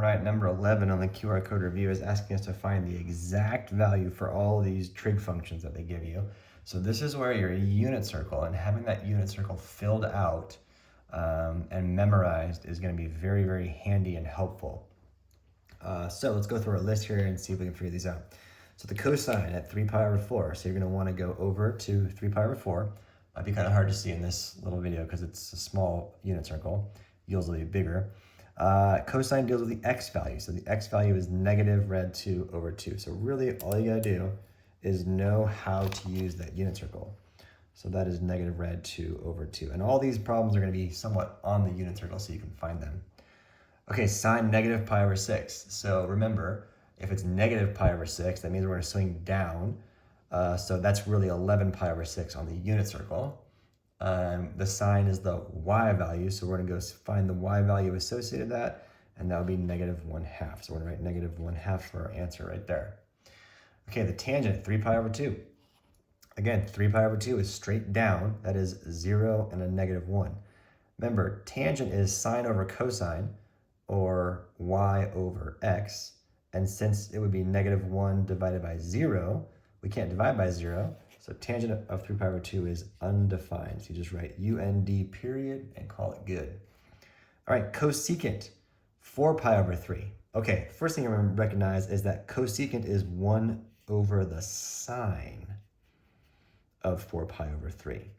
right, number 11 on the QR code review is asking us to find the exact value for all these trig functions that they give you. So this is where your unit circle, and having that unit circle filled out and memorized is going to be very, very handy and helpful. So let's go through our list here and see if we can figure these out. So the cosine at 3 pi over 4, so you're going to want to go over to 3 pi over 4. Might be kind of hard to see in this little video because it's a small unit circle. Yields will be bigger. Cosine deals with the x value. So the x value is negative rad 2 over 2. So really all you got to do is know how to use that unit circle. So that is negative rad 2 over 2. And all these problems are going to be somewhat on the unit circle so you can find them. Okay, sine negative pi over 6. So remember, if it's negative pi over 6, that means we're going to swing down. So that's really 11 pi over 6 on the unit circle. The sine is the y value, so we're going to go find the y value associated with that, and that would be negative 1/2. So we're going to write negative 1/2 for our answer right there. Okay, the tangent, 3 pi over 2. Again, 3 pi over 2 is straight down. That is 0 and a negative 1. Remember, tangent is sine over cosine, or y over x. And since it would be negative 1 divided by 0, we can't divide by 0. So tangent of 3 pi over 2 is undefined. So you just write UND period and call it good. All right, cosecant, 4 pi over 3. Okay, first thing you recognize is that cosecant is 1 over the sine of 4 pi over 3.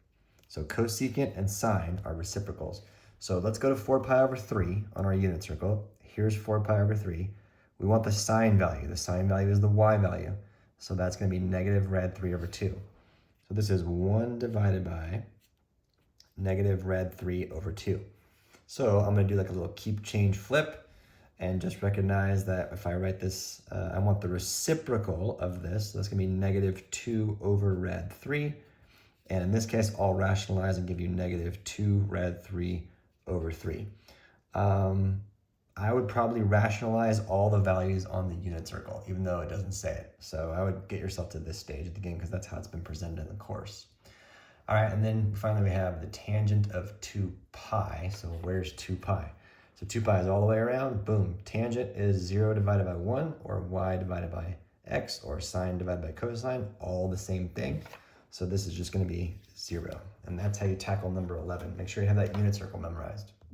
So cosecant and sine are reciprocals. So let's go to 4 pi over 3 on our unit circle. Here's 4 pi over 3. We want the sine value. The sine value is the y value. So that's going to be negative rad 3 over 2. So this is 1 divided by negative rad 3 over 2. So I'm going to do like a little keep change flip and just recognize that if I write this, I want the reciprocal of this. So that's going to be negative 2 over rad 3. And in this case, I'll rationalize and give you negative 2 rad 3 over 3. I would probably rationalize all the values on the unit circle, even though it doesn't say it. So I would get yourself to this stage at the game because that's how it's been presented in the course. All right, and then finally we have the tangent of 2 pi. So where's 2 pi? So 2 pi is all the way around. Boom. Tangent is 0 divided by 1, or y divided by x, or sine divided by cosine, all the same thing. So this is just going to be 0. And that's how you tackle number 11. Make sure you have that unit circle memorized.